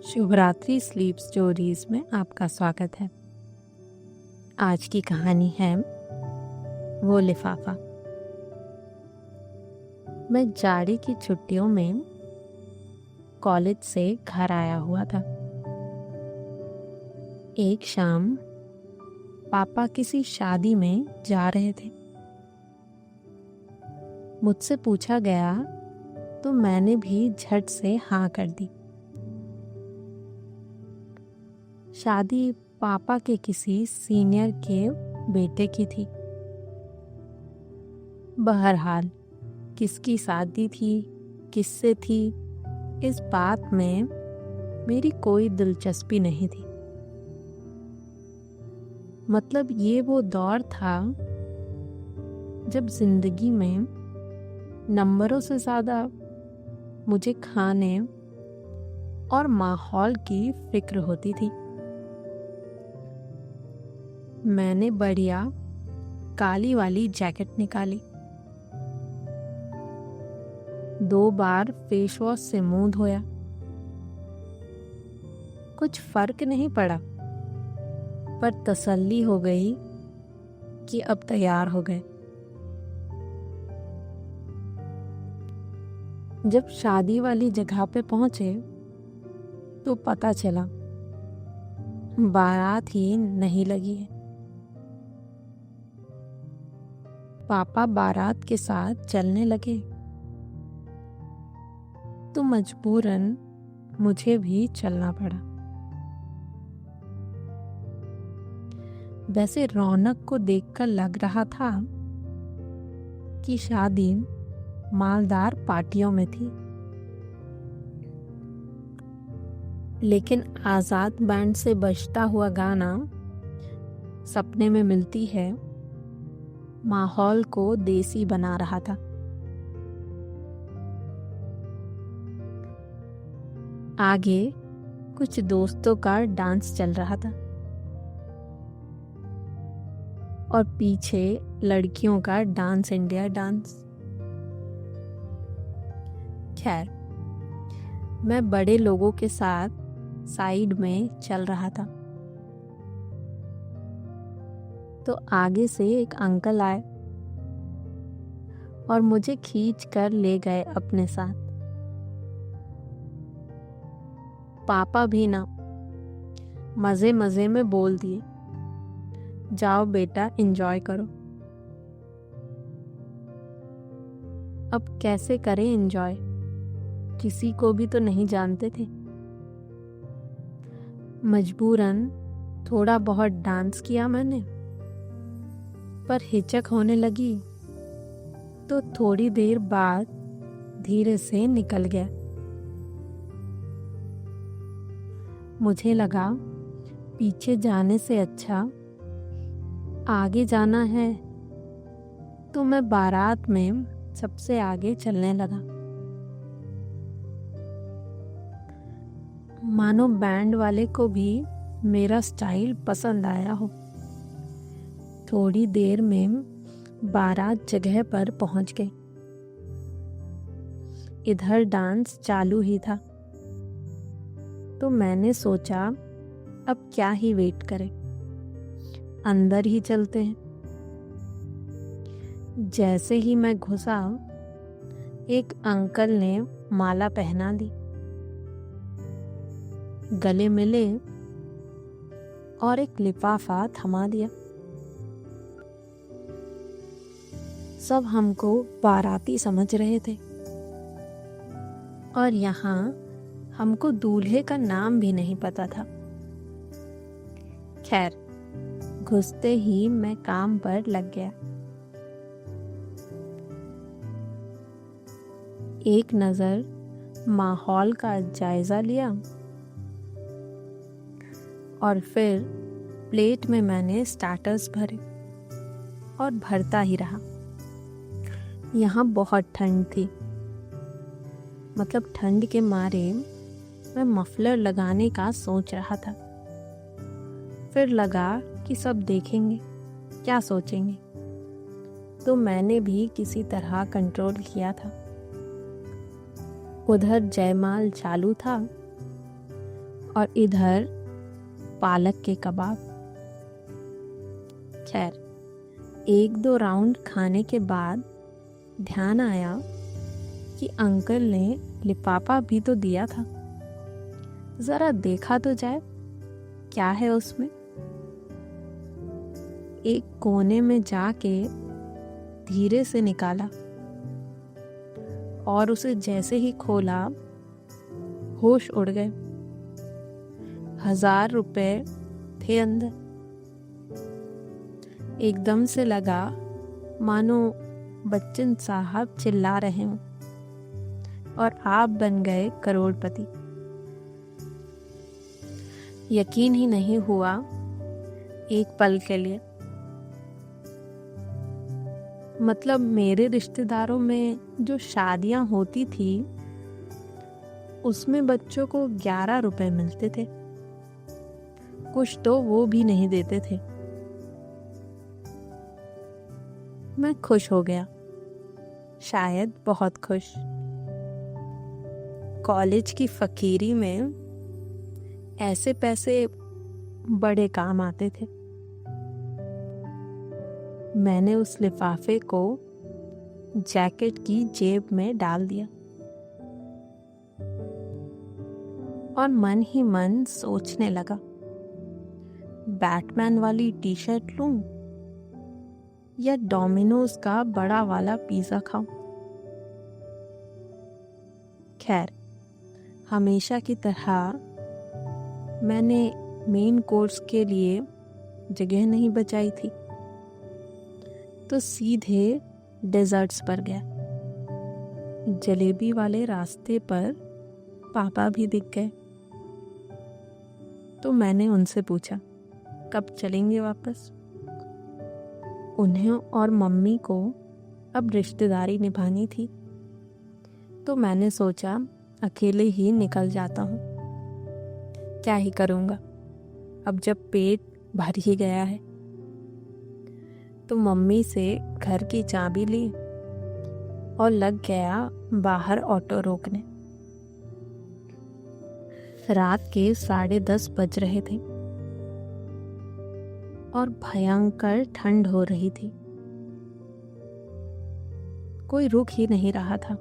शुभरात्रि sleep stories में आपका स्वागत है। आज की कहानी है वो लिफाफा। मैं जाड़े की छुट्टियों में कॉलेज से घर आया हुआ था। एक शाम पापा किसी शादी में जा रहे थे। मुझसे पूछा गया तो मैंने भी झट से हाँ कर दी। शादी पापा के किसी सीनियर के बेटे की थी। बहरहाल किसकी शादी थी, किससे थी, इस बात में मेरी कोई दिलचस्पी नहीं थी। मतलब ये वो दौर था जब जिंदगी में नंबरों से ज्यादा मुझे खाने और माहौल की फिक्र होती थी। मैंने बढ़िया काली वाली जैकेट निकाली। 2 बार फेस वॉश से मुंह धोया। कुछ फर्क नहीं पड़ा, पर तसल्ली हो गई कि अब तैयार हो गए। जब शादी वाली जगह पे पहुंचे तो पता चला बारात ही नहीं लगी है। पापा बारात के साथ चलने लगे तो मजबूरन मुझे भी चलना पड़ा। वैसे रौनक को देखकर लग रहा था कि शादी मालदार पार्टियों में थी, लेकिन आजाद बैंड से बजता हुआ गाना सपने में मिलती है माहौल को देसी बना रहा था। आगे कुछ दोस्तों का डांस चल रहा था और पीछे लड़कियों का डांस इंडिया डांस। खैर, मैं बड़े लोगों के साथ साइड में चल रहा था तो आगे से एक अंकल आए और मुझे खींच कर ले गए अपने साथ। पापा भी ना मजे मजे में बोल दिए, जाओ बेटा एंजॉय करो। अब कैसे करें एंजॉय, किसी को भी तो नहीं जानते थे। मजबूरन थोड़ा बहुत डांस किया मैंने, पर हिचक होने लगी तो थोड़ी देर बाद धीरे से निकल गया। मुझे लगा पीछे जाने से अच्छा आगे जाना है, तो मैं बारात में सबसे आगे चलने लगा। मानो बैंड वाले को भी मेरा स्टाइल पसंद आया हो। थोड़ी देर में बारात जगह पर पहुंच गई। इधर डांस चालू ही था तो मैंने सोचा अब क्या ही वेट करें, अंदर ही चलते हैं। जैसे ही मैं घुसा, एक अंकल ने माला पहना दी, गले मिले और एक लिफाफा थमा दिया। सब हमको बाराती समझ रहे थे और यहाँ हमको दूल्हे का नाम भी नहीं पता था। खैर, घुसते ही मैं काम पर लग गया। एक नजर माहौल का जायजा लिया और फिर प्लेट में मैंने स्टार्टर्स भरे और भरता ही रहा। यहाँ बहुत ठंड थी, मतलब ठंड के मारे मैं मफलर लगाने का सोच रहा था। फिर लगा कि सब देखेंगे, क्या सोचेंगे, तो मैंने भी किसी तरह कंट्रोल किया था। उधर जयमाल चालू था और इधर पालक के कबाब। खैर, 1-2 राउंड खाने के बाद ध्यान आया कि अंकल ने लिफाफा भी तो दिया था। जरा देखा तो जाए क्या है उसमें। एक कोने में जाके धीरे से निकाला और उसे जैसे ही खोला होश उड़ गए। 1000 रुपए थे अंदर। एकदम से लगा मानो बच्चन साहब चिल्ला रहे हों और आप बन गए करोड़पति। यकीन ही नहीं हुआ एक पल के लिए। मतलब मेरे रिश्तेदारों में जो शादियां होती थी उसमें बच्चों को 11 रुपए मिलते थे, कुछ तो वो भी नहीं देते थे। मैं खुश हो गया, शायद बहुत खुश। कॉलेज की फकीरी में ऐसे पैसे बड़े काम आते थे। मैंने उस लिफाफे को जैकेट की जेब में डाल दिया और मन ही मन सोचने लगा, बैटमैन वाली टी शर्ट लूं या डोमिनोज का बड़ा वाला पिज्जा खाऊं। खैर, हमेशा की तरह मैंने मेन कोर्स के लिए जगह नहीं बचाई थी, तो सीधे डेजर्ट्स पर गया। जलेबी वाले रास्ते पर पापा भी दिख गए, तो मैंने उनसे पूछा कब चलेंगे वापस। उन्हें और मम्मी को अब रिश्तेदारी निभानी थी, तो मैंने सोचा अकेले ही निकल जाता हूँ। क्या ही करूँगा, अब जब पेट भर ही गया है। तो मम्मी से घर की चाबी ली और लग गया बाहर ऑटो रोकने। रात के 10:30 बज रहे थे और भयंकर ठंड हो रही थी। कोई रुक ही नहीं रहा था।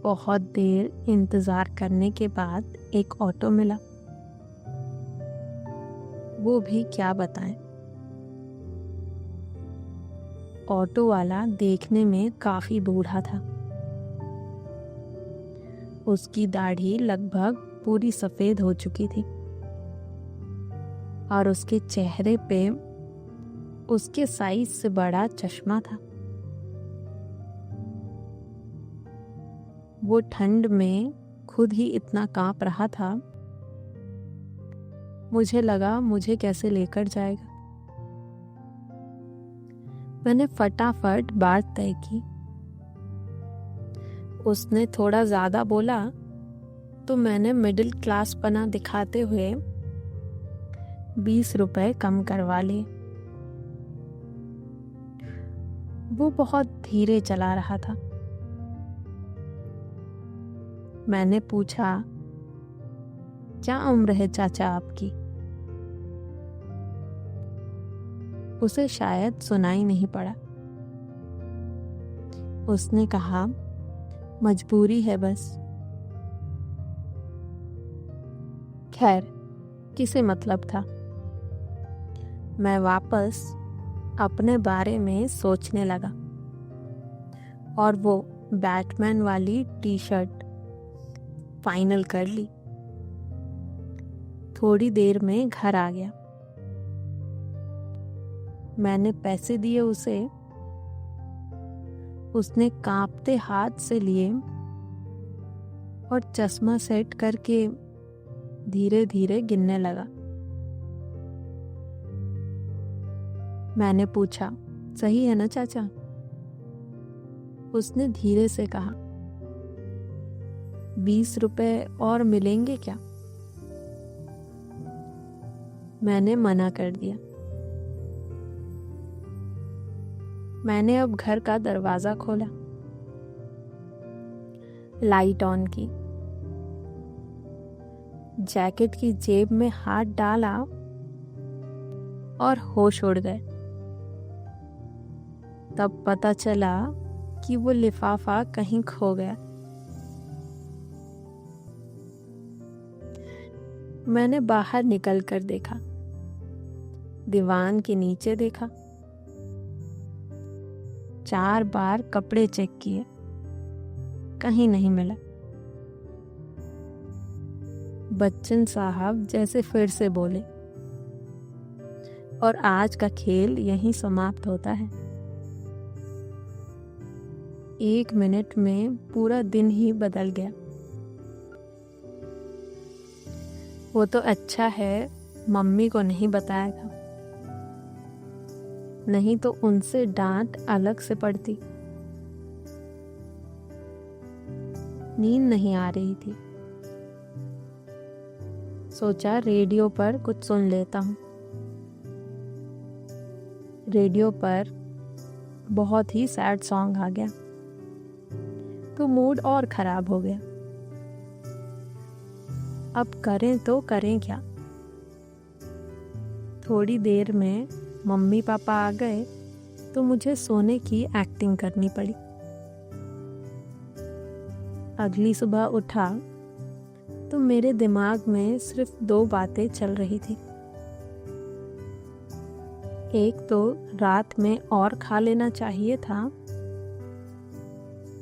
बहुत देर इंतजार करने के बाद एक ऑटो मिला। वो भी क्या बताएं। ऑटो वाला देखने में काफी बूढ़ा था। उसकी दाढ़ी लगभग पूरी सफेद हो चुकी थी और उसके चेहरे पे उसके साइज से बड़ा चश्मा था। वो ठंड में खुद ही इतना कांप रहा था, मुझे लगा मुझे कैसे लेकर जाएगा। मैंने फटाफट बात तय की। उसने थोड़ा ज्यादा बोला तो मैंने मिडिल क्लास पना दिखाते हुए 20 रुपए कम करवा लिए। वो बहुत धीरे चला रहा था। मैंने पूछा, क्या उम्र है चाचा आपकी? उसे शायद सुनाई नहीं पड़ा। उसने कहा, मजबूरी है बस। खैर, किसे मतलब था। मैं वापस अपने बारे में सोचने लगा और वो बैटमैन वाली टी शर्ट फाइनल कर ली। थोड़ी देर में घर आ गया। मैंने पैसे दिए उसे। उसने कांपते हाथ से लिए और चश्मा सेट करके धीरे धीरे गिनने लगा। मैंने पूछा, सही है ना चाचा? उसने धीरे से कहा, 20 रुपए और मिलेंगे क्या? मैंने मना कर दिया। मैंने अब घर का दरवाजा खोला, लाइट ऑन की जैकेट की जेब में हाथ डाला और होश उड़ गए। तब पता चला कि वो लिफाफा कहीं खो गया। मैंने बाहर निकल कर देखा, दीवान के नीचे देखा, 4 बार कपड़े चेक किए, कहीं नहीं मिला। बच्चन साहब जैसे फिर से बोले, और आज का खेल यहीं समाप्त होता है। 1 मिनट में पूरा दिन ही बदल गया। वो तो अच्छा है मम्मी को नहीं बताया था, नहीं तो उनसे डांट अलग से पड़ती। नींद नहीं आ रही थी, सोचा रेडियो पर कुछ सुन लेता हूँ। रेडियो पर बहुत ही सैड सॉन्ग आ गया तो मूड और खराब हो गया। अब करें तो करें क्या। थोड़ी देर में मम्मी पापा आ गए तो मुझे सोने की एक्टिंग करनी पड़ी। अगली सुबह उठा तो मेरे दिमाग में सिर्फ 2 बातें चल रही थी। एक तो रात में और खा लेना चाहिए था,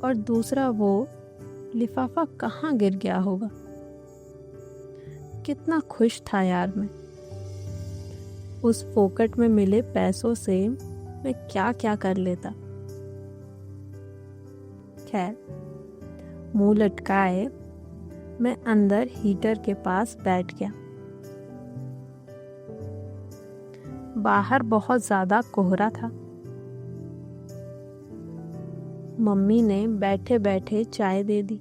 और दूसरा वो लिफाफा कहाँ गिर गया होगा। कितना खुश था यार मैं। उस फोकट में मिले पैसों से मैं क्या क्या कर लेता। खैर, मुंह लटकाए मैं अंदर हीटर के पास बैठ गया। बाहर बहुत ज्यादा कोहरा था। मम्मी ने बैठे बैठे चाय दे दी।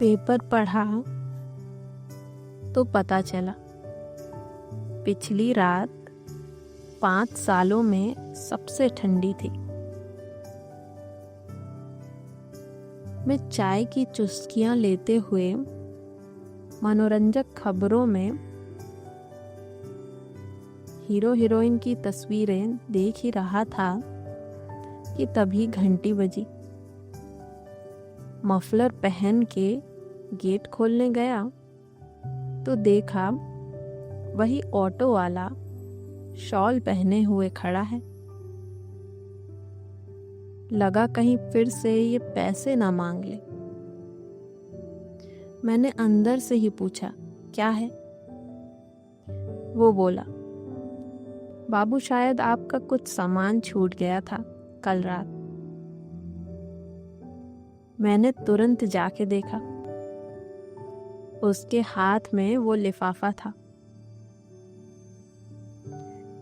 पेपर पढ़ा तो पता चला पिछली रात 5 सालों में सबसे ठंडी थी। मैं चाय की चुस्कियां लेते हुए मनोरंजक खबरों में हीरो हीरोइन की तस्वीरें देख ही रहा था कि तभी घंटी बजी। मफलर पहन के गेट खोलने गया तो देखा वही ऑटो वाला शॉल पहने हुए खड़ा है। लगा कहीं फिर से ये पैसे ना मांग ले। मैंने अंदर से ही पूछा, क्या है? वो बोला, बाबू शायद आपका कुछ सामान छूट गया था कल रात। मैंने तुरंत जाके देखा, उसके हाथ में वो लिफाफा था।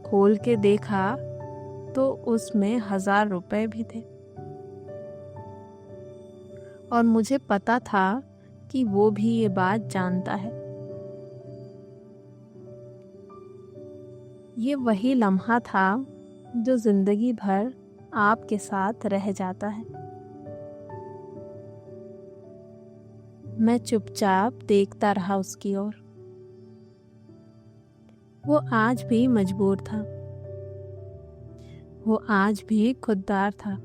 खोल के देखा तो उसमें 1000 रुपए भी थे, और मुझे पता था कि वो भी ये बात जानता है। ये वही लम्हा था जो जिंदगी भर आपके साथ रह जाता है। मैं चुपचाप देखता रहा उसकी ओर। वो आज भी मजबूर था, वो आज भी खुददार था।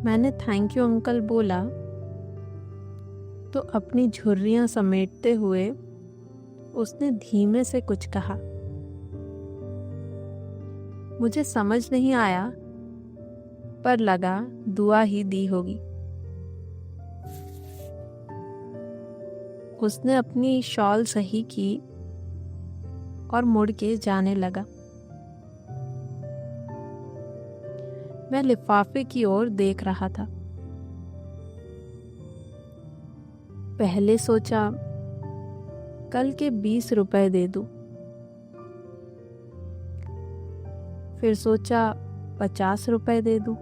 मैंने थैंक यू अंकल बोला तो अपनी झुर्रियां समेटते हुए उसने धीमे से कुछ कहा। मुझे समझ नहीं आया, पर लगा दुआ ही दी होगी। उसने अपनी शॉल सही की और मुड़ के जाने लगा। मैं लिफाफे की ओर देख रहा था। पहले सोचा कल के 20 रुपए दे दूं, फिर सोचा 50 रुपए दे दूं,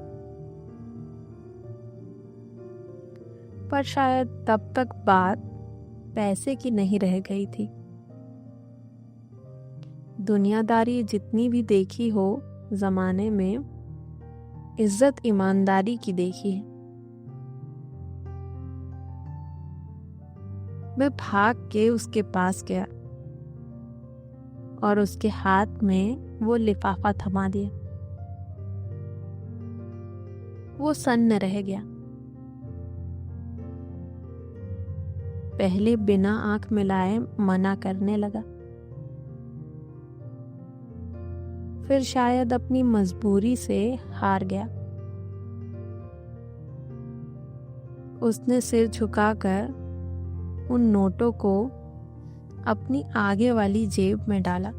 पर शायद तब तक बात पैसे की नहीं रह गई थी। दुनियादारी जितनी भी देखी हो जमाने में, इज्जत ईमानदारी की देखी है। मैं भाग के उसके पास गया और उसके हाथ में वो लिफाफा थमा दिया। वो सन्न रह गया। पहले बिना आंख मिलाए मना करने लगा, फिर शायद अपनी मजबूरी से हार गया। उसने सिर झुकाकर उन नोटों को अपनी आगे वाली जेब में डाला।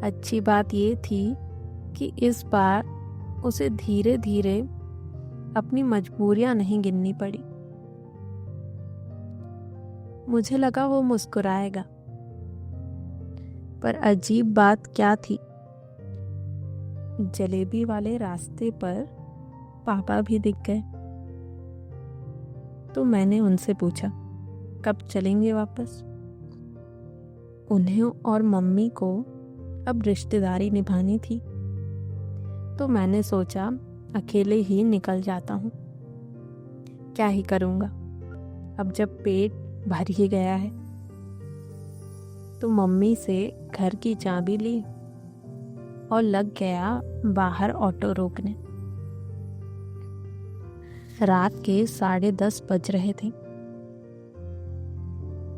अच्छी बात ये थी कि इस बार उसे धीरे धीरे अपनी मजबूरियां नहीं गिननी पड़ी। मुझे लगा वो मुस्कुराएगा, पर अजीब बात क्या थी, जलेबी वाले रास्ते पर पापा भी दिख गए। तो मैंने उनसे पूछा, कब चलेंगे वापस? उन्हें और मम्मी को अब रिश्तेदारी निभानी थी, तो मैंने सोचा अकेले ही निकल जाता हूँ। क्या ही करूँगा, अब जब पेट भर ही गया है। तो मम्मी से घर की चाबी ली और लग गया बाहर ऑटो रोकने। रात के 10:30 बज रहे थे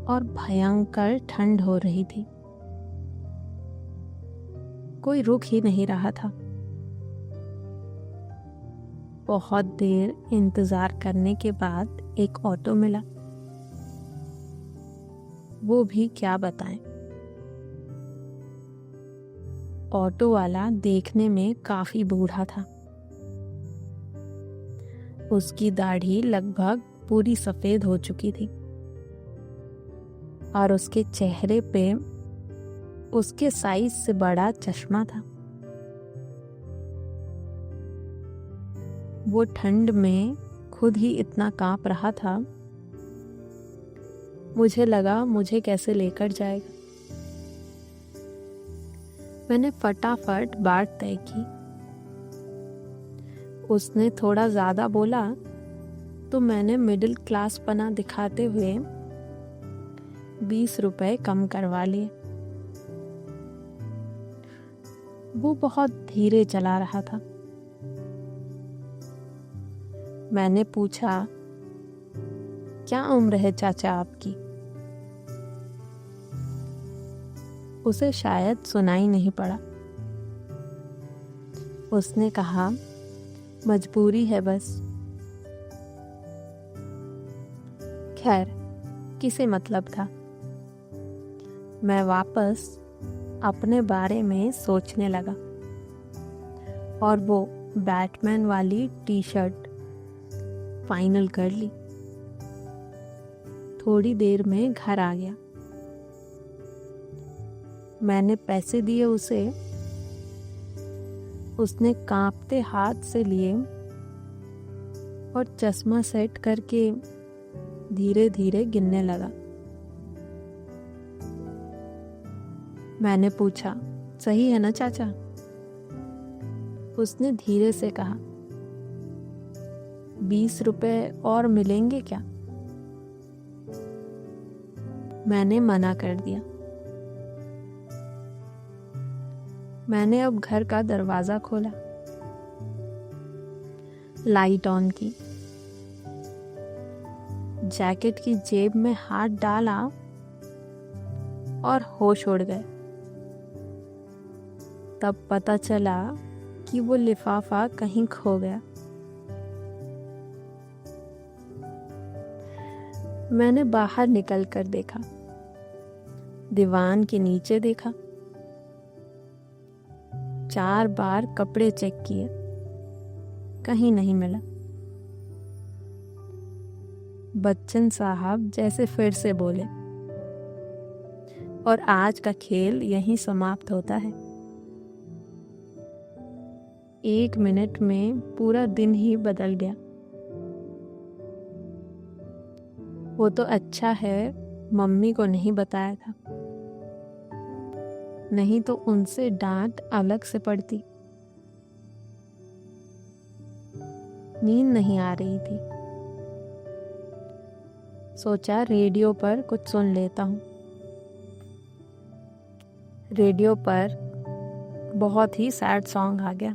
और भयंकर ठंड हो रही थी। कोई रुक ही नहीं रहा था। बहुत देर इंतजार करने के बाद एक ऑटो मिला। वो भी क्या बताएं। ऑटो वाला देखने में काफी बूढ़ा था। उसकी दाढ़ी लगभग पूरी सफेद हो चुकी थी और उसके चेहरे पे उसके साइज से बड़ा चश्मा था। वो ठंड में खुद ही इतना कांप रहा था, मुझे लगा मुझे कैसे लेकर जाएगा। मैंने फटाफट बाट तय की। उसने थोड़ा ज्यादा बोला तो मैंने मिडिल क्लास पना दिखाते हुए 20 रुपए कम करवा लिए। वो बहुत धीरे चला रहा था। मैंने पूछा, क्या उम्र है चाचा आपकी? उसे शायद सुनाई नहीं पड़ा। उसने कहा, मजबूरी है बस। खैर, किसे मतलब था। मैं वापस अपने बारे में सोचने लगा और वो बैटमैन वाली टी शर्ट फाइनल कर ली। थोड़ी देर में घर आ गया। मैंने पैसे दिए उसे। उसने कांपते हाथ से लिए और चश्मा सेट करके धीरे धीरे गिनने लगा। मैंने पूछा, सही है ना चाचा? उसने धीरे से कहा, 20 रुपए और मिलेंगे क्या? मैंने मना कर दिया। मैंने अब घर का दरवाजा खोला, लाइट ऑन की, जैकेट की जेब में हाथ डाला और होश उड़ गए। तब पता चला कि वो लिफाफा कहीं खो गया। मैंने बाहर निकल कर देखा, दीवान के नीचे देखा, 4 बार कपड़े चेक किए, कहीं नहीं मिला। बच्चन साहब जैसे फिर से बोले, और आज का खेल यहीं समाप्त होता है। 1 मिनट में पूरा दिन ही बदल गया। वो तो अच्छा है मम्मी को नहीं बताया था, नहीं तो उनसे डांट अलग से पड़ती। नींद नहीं आ रही थी। सोचा रेडियो पर कुछ सुन लेता हूँ। रेडियो पर बहुत ही सैड सॉन्ग आ गया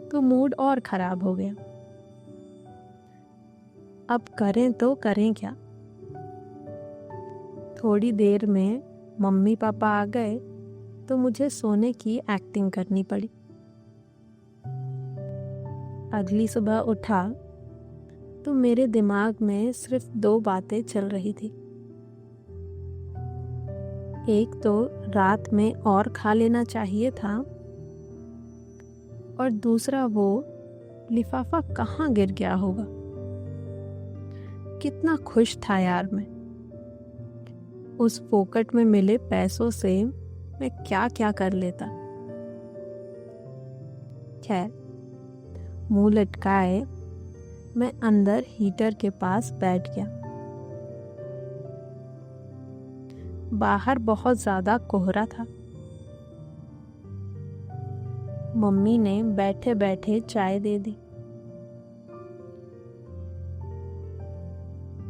तो मूड और खराब हो गया। अब करें तो करें क्या। थोड़ी देर में मम्मी पापा आ गए तो मुझे सोने की एक्टिंग करनी पड़ी। अगली सुबह उठा तो मेरे दिमाग में सिर्फ 2 बातें चल रही थी। एक तो रात में और खा लेना चाहिए था, और दूसरा वो लिफाफा कहाँ गिर गया होगा। कितना खुश था यार मैं। उस फोकट में मिले पैसों से मैं क्या क्या कर लेता। खैर, मुंह लटकाए मैं अंदर हीटर के पास बैठ गया। बाहर बहुत ज्यादा कोहरा था। मम्मी ने बैठे बैठे चाय दे दी।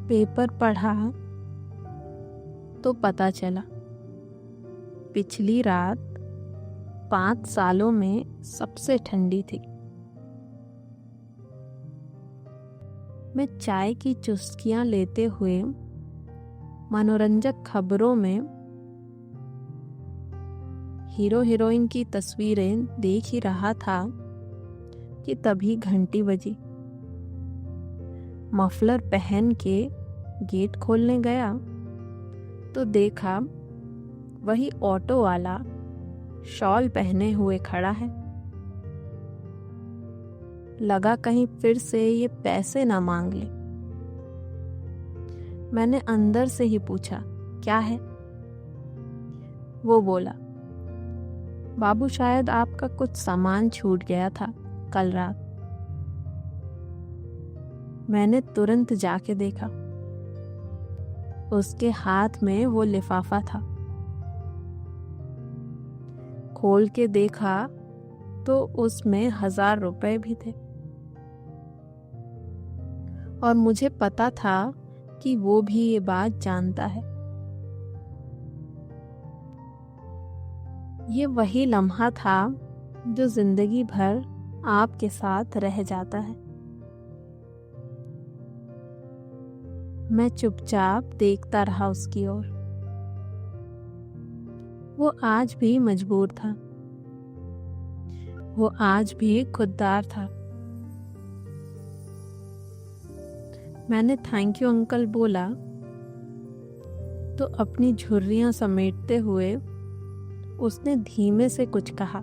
पेपर पढ़ा तो पता चला पिछली रात 5 सालों में सबसे ठंडी थी। मैं चाय की चुस्कियां लेते हुए मनोरंजक खबरों में हीरो हीरोइन की तस्वीरें देख ही रहा था कि तभी घंटी बजी। मफलर पहन के गेट खोलने गया तो देखा वही ऑटो वाला शॉल पहने हुए खड़ा है। लगा कहीं फिर से ये पैसे ना मांग ले। मैंने अंदर से ही पूछा, क्या है? वो बोला, बाबू शायद आपका कुछ सामान छूट गया था कल रात। मैंने तुरंत जाके देखा। उसके हाथ में वो लिफाफा था। खोल के देखा तो उसमें 1000 रुपए भी थे, और मुझे पता था कि वो भी ये बात जानता है। ये वही लम्हा था जो जिंदगी भर आपके साथ रह जाता है। मैं चुपचाप देखता रहा उसकी ओर। वो आज भी मजबूर था। वो आज भी खुददार था। मैंने थैंक यू अंकल बोला तो अपनी झुर्रियां समेटते हुए उसने धीमे से कुछ कहा।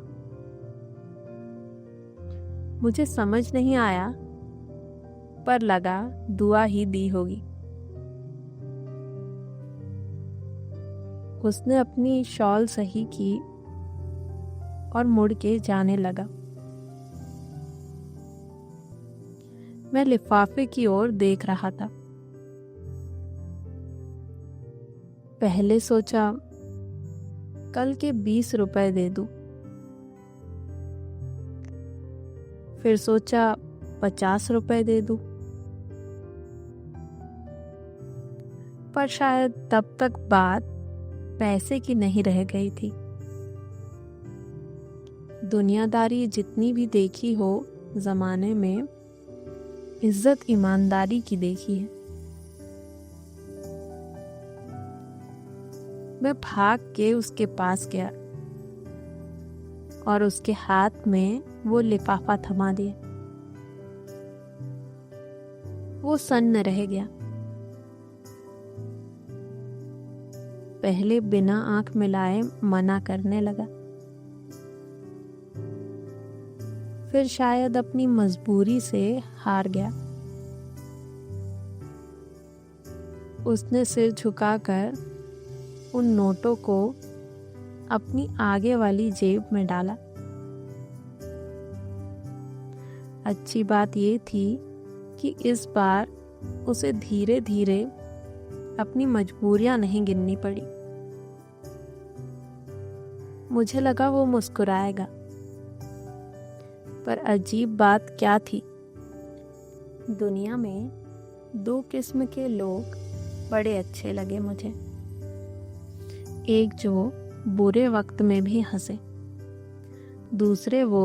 मुझे समझ नहीं आया, पर लगा दुआ ही दी होगी। उसने अपनी शॉल सही की और मुड़ के जाने लगा। मैं लिफाफे की ओर देख रहा था। पहले सोचा कल के 20 रुपए दे दूं। फिर सोचा 50 रुपए दे दूं। पर शायद तब तक बात पैसे की नहीं रह गई थी। दुनियादारी जितनी भी देखी हो जमाने में, इज्जत ईमानदारी की देखी है। मैं भाग के उसके पास गया और उसके हाथ में वो लिफाफा थमा दिया। वो सन्न रह गया। पहले बिना आंख मिलाए मना करने लगा, फिर शायद अपनी मजबूरी से हार गया। उसने सिर झुकाकर उन नोटों को अपनी आगे वाली जेब में डाला। अच्छी बात ये थी कि इस बार उसे धीरे धीरे अपनी मजबूरियां नहीं गिननी पड़ी। मुझे लगा वो मुस्कुराएगा, पर अजीब बात क्या थी, दुनिया में दो किस्म के लोग बड़े अच्छे लगे मुझे। एक जो बुरे वक्त में भी हंसे, दूसरे वो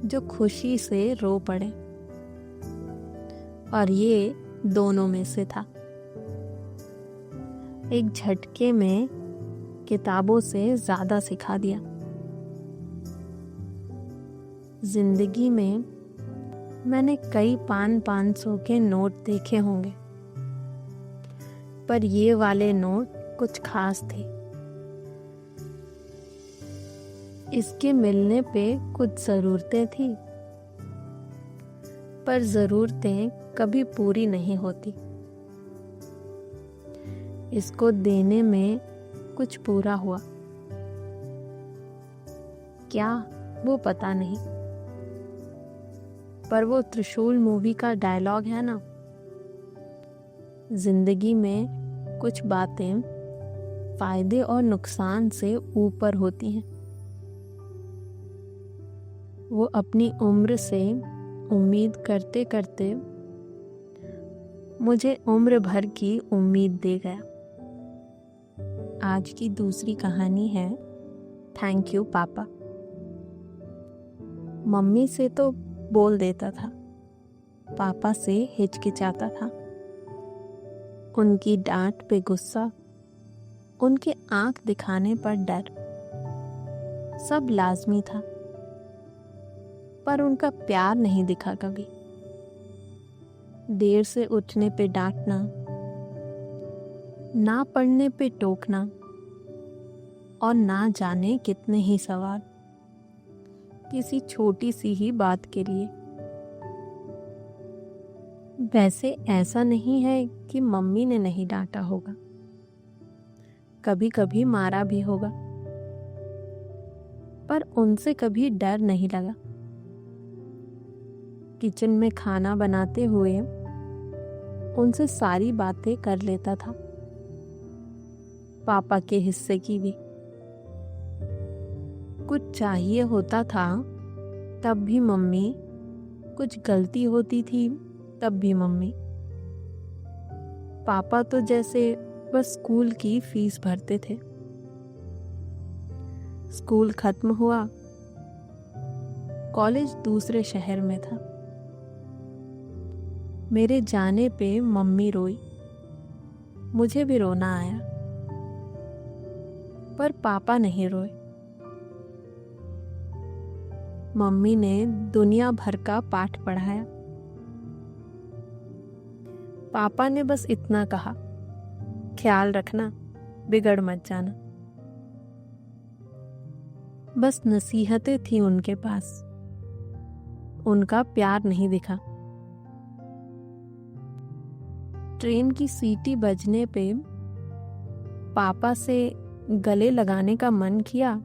जो खुशी से रो पड़े, और ये दोनों में से था। एक झटके में किताबों से ज्यादा सिखा दिया। जिंदगी में मैंने कई 500 के नोट देखे होंगे, पर ये वाले नोट कुछ खास थे। इसके मिलने पे कुछ ज़रूरतें थी, पर ज़रूरतें कभी पूरी नहीं होती। इसको देने में कुछ पूरा हुआ, क्या वो पता नहीं, पर वो त्रिशूल मूवी का डायलॉग है ना, जिंदगी में कुछ बातें फायदे और नुकसान से ऊपर होती हैं। वो अपनी उम्र से उम्मीद करते करते मुझे उम्र भर की उम्मीद दे गया। आज की दूसरी कहानी है थैंक यू पापा। मम्मी से तो बोल देता था, पापा से हिचकिचाता था। उनकी डांट पे गुस्सा, उनके आंख दिखाने पर डर, सब लाजमी था, पर उनका प्यार नहीं दिखा कभी। देर से उठने पे डांटना, ना पढ़ने पे टोकना, और ना जाने कितने ही सवाल किसी छोटी सी ही बात के लिए। वैसे ऐसा नहीं है कि मम्मी ने नहीं डांटा होगा, कभी कभी मारा भी होगा, पर उनसे कभी डर नहीं लगा। किचन में खाना बनाते हुए उनसे सारी बातें कर लेता था, पापा के हिस्से की भी। कुछ चाहिए होता था तब भी मम्मी, कुछ गलती होती थी तब भी मम्मी। पापा तो जैसे बस स्कूल की फीस भरते थे। स्कूल खत्म हुआ, कॉलेज दूसरे शहर में था। मेरे जाने पे मम्मी रोई, मुझे भी रोना आया, पर पापा नहीं रोए। मम्मी ने दुनिया भर का पाठ पढ़ाया, पापा ने बस इतना कहा, ख्याल रखना, बिगड़ मत जाना। बस नसीहतें थी उनके पास, उनका प्यार नहीं दिखा। ट्रेन की सीटी बजने पे पापा से गले लगाने का मन किया,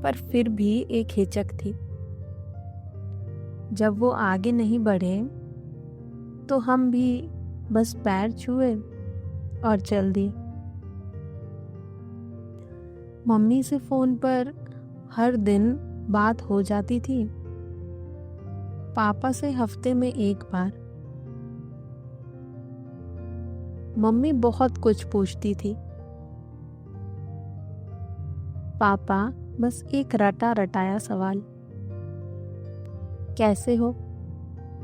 पर फिर भी एक हिचक थी। जब वो आगे नहीं बढ़े तो हम भी बस पैर छुए और चल दिए। मम्मी से फोन पर हर दिन बात हो जाती थी, पापा से हफ्ते में एक बार। मम्मी बहुत कुछ पूछती थी, पापा बस एक रटा रटाया सवाल, कैसे हो,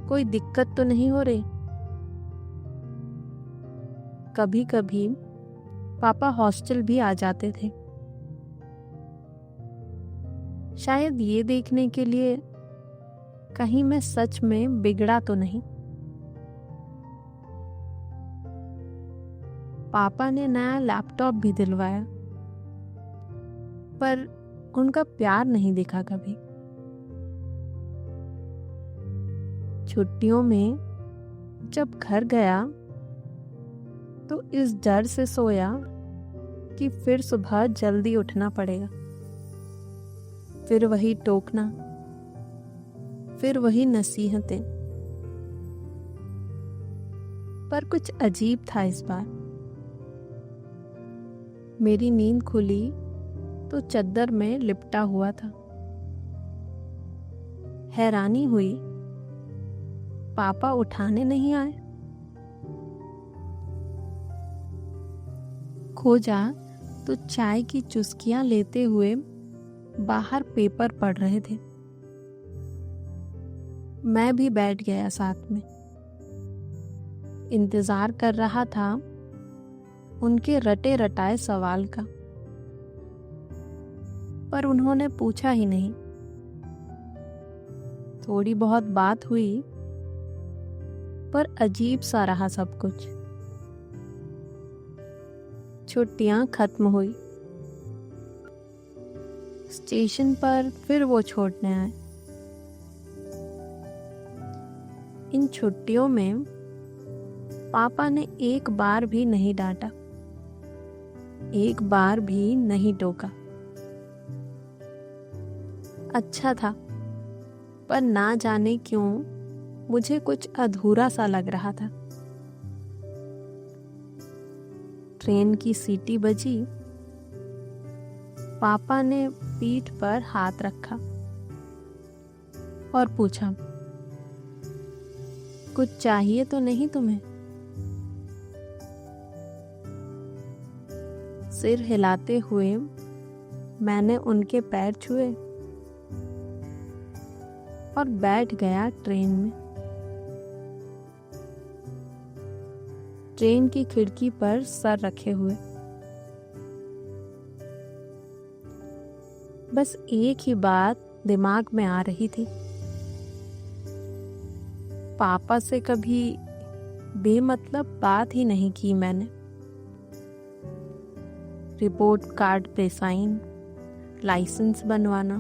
कोई दिक्कत तो नहीं हो रही। कभी कभी पापा हॉस्टल भी आ जाते थे, शायद ये देखने के लिए कहीं मैं सच में बिगड़ा तो नहीं। पापा ने नया लैपटॉप भी दिलवाया, पर उनका प्यार नहीं दिखा कभी। छुट्टियों में जब घर गया तो इस डर से सोया कि फिर सुबह जल्दी उठना पड़ेगा। फिर वही टोकना, फिर वही नसीहतें। पर कुछ अजीब था इस बार। मेरी नींद खुली तो चद्दर में लिपटा हुआ था। हैरानी हुई, पापा उठाने नहीं आए। खो जा तो चाय की चुस्कियां लेते हुए बाहर पेपर पढ़ रहे थे। मैं भी बैठ गया साथ में। इंतजार कर रहा था उनके रटे रटाए सवाल का, पर उन्होंने पूछा ही नहीं। थोड़ी बहुत बात हुई, पर अजीब सा रहा सब कुछ। छुट्टियां खत्म हुई। स्टेशन पर फिर वो छोड़ने आए। इन छुट्टियों में पापा ने एक बार भी नहीं डांटा, एक बार भी नहीं टोका। अच्छा था, पर ना जाने क्यों मुझे कुछ अधूरा सा लग रहा था। ट्रेन की सीटी बजी। पापा ने पीठ पर हाथ रखा और पूछा, कुछ चाहिए तो नहीं तुम्हें? सिर हिलाते हुए मैंने उनके पैर छुए और बैठ गया ट्रेन में। ट्रेन की खिड़की पर सर रखे हुए। बस एक ही बात दिमाग में आ रही थी। पापा से कभी बेमतलब बात ही नहीं की मैंने। रिपोर्ट कार्ड पे साइन, लाइसेंस बनवाना,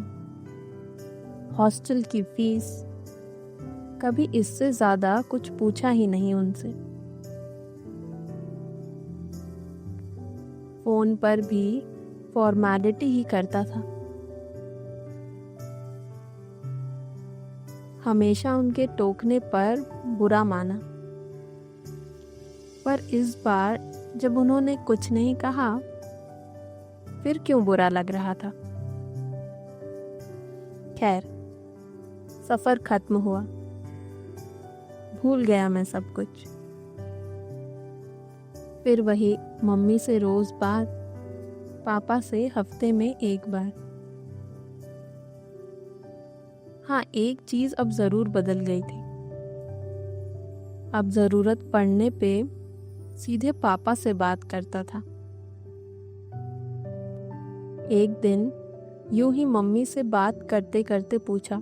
हॉस्टल की फीस, कभी इससे ज्यादा कुछ पूछा ही नहीं उनसे। फोन पर भी फॉर्मेलिटी ही करता था। हमेशा उनके टोकने पर बुरा माना, पर इस बार जब उन्होंने कुछ नहीं कहा, फिर क्यों बुरा लग रहा था। खैर, सफर खत्म हुआ। भूल गया मैं सब कुछ। फिर वही मम्मी से रोज बात, पापा से हफ्ते में एक बार। हाँ, एक चीज अब जरूर बदल गई थी। अब जरूरत पड़ने पे सीधे पापा से बात करता था। एक दिन यूं ही मम्मी से बात करते करते पूछा,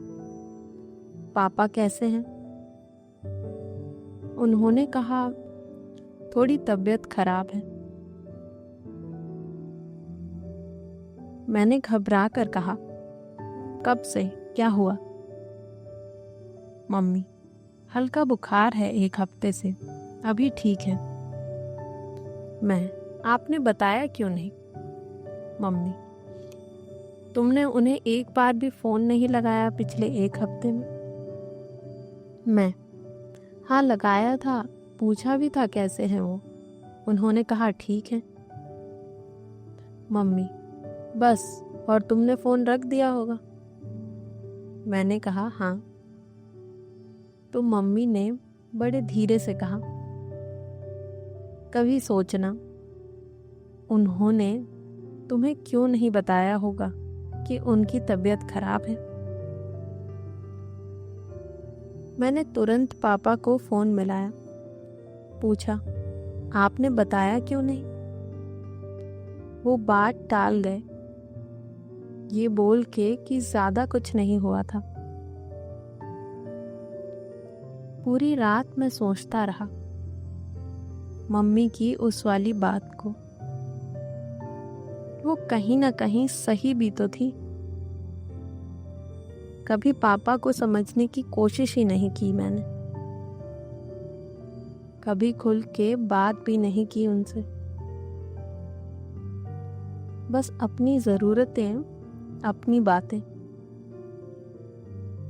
पापा कैसे हैं? उन्होंने कहा, थोड़ी तबीयत खराब है। मैंने घबरा कर कहा, कब से, क्या हुआ? मम्मी, हल्का बुखार है, एक हफ्ते से, अभी ठीक है। मैं, आपने बताया क्यों नहीं? मम्मी, तुमने उन्हें एक बार भी फोन नहीं लगाया पिछले एक हफ्ते में? मैं, हाँ लगाया था, पूछा भी था कैसे हैं वो। उन्होंने कहा ठीक है। मम्मी, बस, और तुमने फोन रख दिया होगा? मैंने कहा हाँ। तो मम्मी ने बड़े धीरे से कहा, कभी सोचना उन्होंने तुम्हें क्यों नहीं बताया होगा कि उनकी तबीयत खराब है। मैंने तुरंत पापा को फोन मिलाया, पूछा, आपने बताया क्यों नहीं? वो बात टाल गए, ये बोल के कि ज्यादा कुछ नहीं हुआ था। पूरी रात मैं सोचता रहा मम्मी की उस वाली बात को। वो कहीं ना कहीं सही भी तो थी। कभी पापा को समझने की कोशिश ही नहीं की मैंने। कभी खुल के बात भी नहीं की उनसे। बस अपनी जरूरतें, अपनी बातें।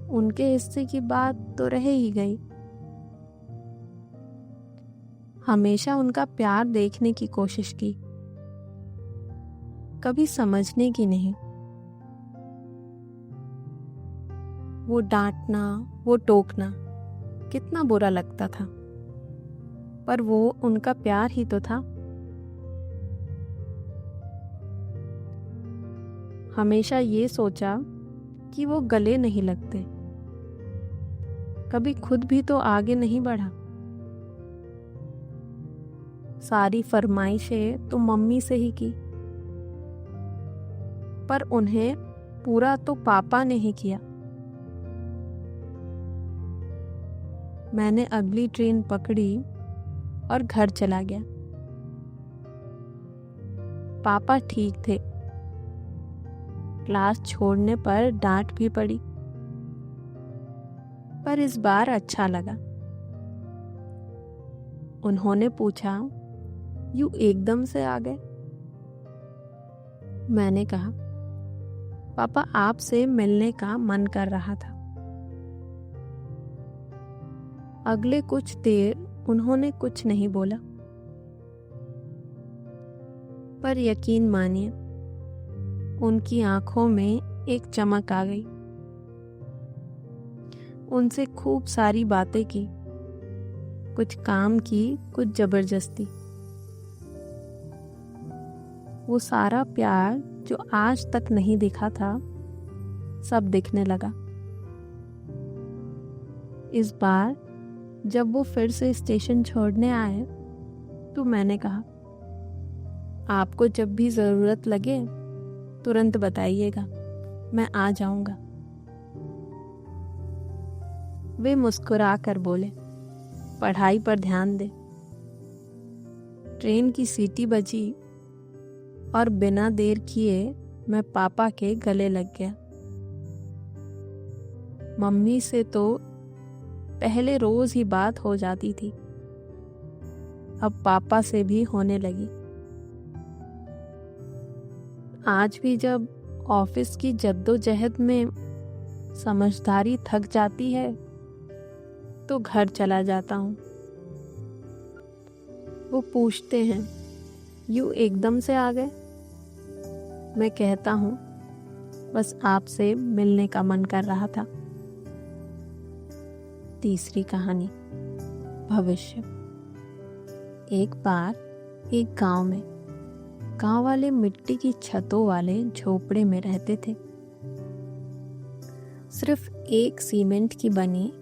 उनके हिस्से की बात तो रह ही गई। हमेशा उनका प्यार देखने की कोशिश की, कभी समझने की नहीं। वो डांटना, वो टोकना कितना बुरा लगता था, पर वो उनका प्यार ही तो था। हमेशा ये सोचा कि वो गले नहीं लगते, कभी खुद भी तो आगे नहीं बढ़ा। सारी फरमाइशें तो मम्मी से ही की, पर उन्हें पूरा तो पापा ने ही किया। मैंने अगली ट्रेन पकड़ी और घर चला गया। पापा ठीक थे। क्लास छोड़ने पर डांट भी पड़ी, पर इस बार अच्छा लगा। उन्होंने पूछा, "यू एकदम से आ गए?" मैंने कहा, "पापा, आपसे मिलने का मन कर रहा था।" अगले कुछ देर उन्होंने कुछ नहीं बोला, पर यकीन मानिए उनकी आंखों में एक चमक आ गई। उनसे खूब सारी बातें की, कुछ काम की, कुछ जबरदस्ती। वो सारा प्यार जो आज तक नहीं दिखा था, सब दिखने लगा। इस बार जब वो फिर से स्टेशन छोड़ने आए तो मैंने कहा, "आपको जब भी ज़रूरत लगे तुरंत बताइएगा, मैं आ जाऊंगा।" वे मुस्कुरा कर बोले, "पढ़ाई पर ध्यान दे।" ट्रेन की सीटी बजी और बिना देर किए मैं पापा के गले लग गया। मम्मी से तो पहले रोज ही बात हो जाती थी, अब पापा से भी होने लगी। आज भी जब ऑफिस की जद्दोजहद में समझदारी थक जाती है तो घर चला जाता हूँ। वो पूछते हैं, "यू एकदम से आ गए?" मैं कहता हूँ, "बस आपसे मिलने का मन कर रहा था।" तीसरी कहानी, भविष्य। एक बार एक गांव में गांव वाले मिट्टी की छतों वाले झोपड़े में रहते थे। सिर्फ एक सीमेंट की बनी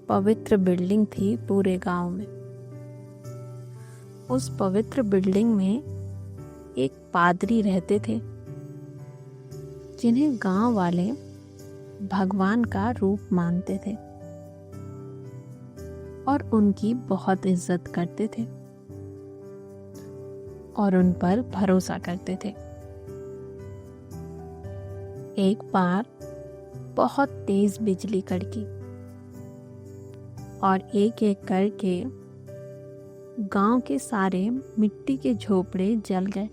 पवित्र बिल्डिंग थी पूरे गांव में। उस पवित्र बिल्डिंग में एक पादरी रहते थे, जिन्हें गांव वाले भगवान का रूप मानते थे और उनकी बहुत इज्जत करते थे और उन पर भरोसा करते थे। एक बार बहुत तेज बिजली कड़की और एक एक करके गांव के सारे मिट्टी के झोपड़े जल गए।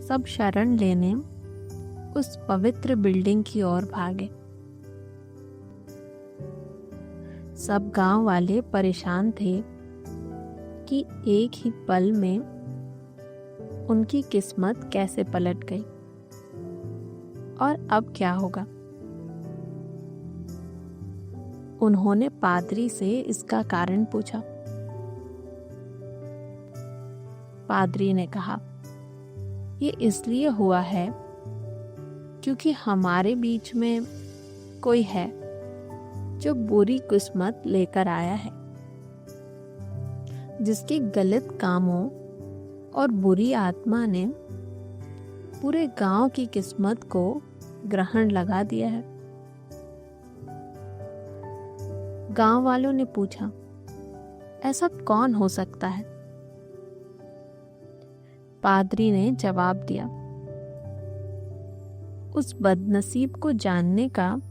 सब शरण लेने उस पवित्र बिल्डिंग की ओर भागे। सब गांव वाले परेशान थे कि एक ही पल में उनकी किस्मत कैसे पलट गई और अब क्या होगा। उन्होंने पादरी से इसका कारण पूछा। पादरी ने कहा, "ये इसलिए हुआ है क्योंकि हमारे बीच में कोई है जो बुरी किस्मत लेकर आया है, जिसके गलत कामों और बुरी आत्मा ने पूरे गांव की किस्मत को ग्रहण लगा दिया है।" गांव वालों ने पूछा, "ऐसा कौन हो सकता है?" पादरी ने जवाब दिया, "उस बदनसीब को जानने का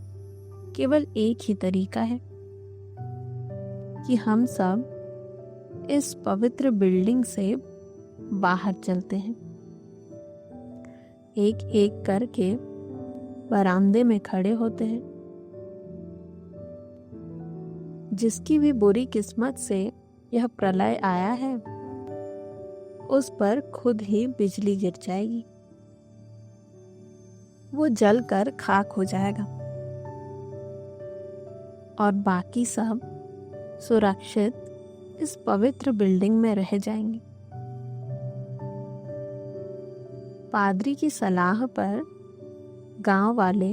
केवल एक ही तरीका है कि हम सब इस पवित्र बिल्डिंग से बाहर चलते हैं। एक एक करके बरामदे में खड़े होते हैं। जिसकी भी बुरी किस्मत से यह प्रलय आया है, उस पर खुद ही बिजली गिर जाएगी। वो जलकर खाक हो जाएगा और बाकी सब सुरक्षित इस पवित्र बिल्डिंग में रह जाएंगे।" पादरी की सलाह पर गांव वाले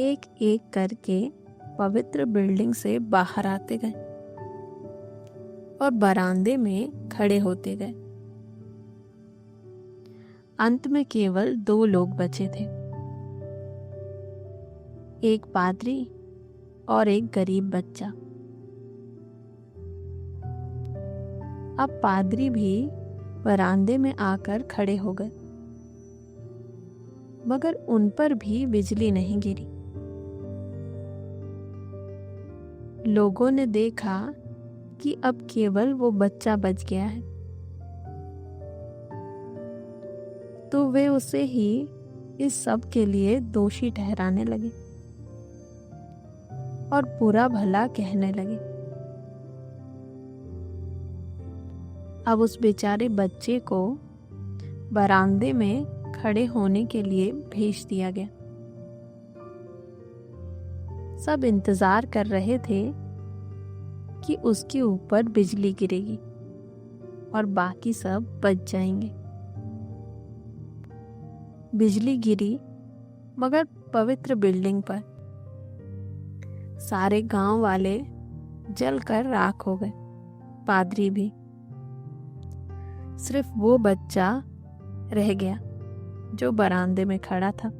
एक एक करके पवित्र बिल्डिंग से बाहर आते गए और बरामदे में खड़े होते गए। अंत में केवल 2 लोग बचे थे, एक पादरी और एक गरीब बच्चा। अब पादरी भी बरामदे में आकर खड़े हो गए, मगर उन पर भी बिजली नहीं गिरी। लोगों ने देखा कि अब केवल वो बच्चा बच गया है, तो वे उसे ही इस सब के लिए दोषी ठहराने लगे और बुरा भला कहने लगे। अब उस बेचारे बच्चे को बरामदे में खड़े होने के लिए भेज दिया गया। सब इंतजार कर रहे थे कि उसके ऊपर बिजली गिरेगी और बाकी सब बच जाएंगे। बिजली गिरी, मगर पवित्र बिल्डिंग पर। सारे गांव वाले जलकर राख हो गए, पादरी भी। सिर्फ वो बच्चा रह गया जो बरामदे में खड़ा था।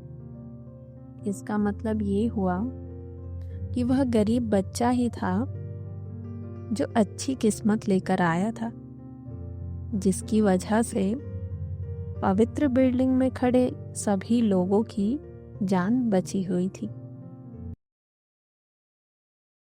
इसका मतलब ये हुआ कि वह गरीब बच्चा ही था जो अच्छी किस्मत लेकर आया था, जिसकी वजह से पवित्र बिल्डिंग में खड़े सभी लोगों की जान बची हुई थी।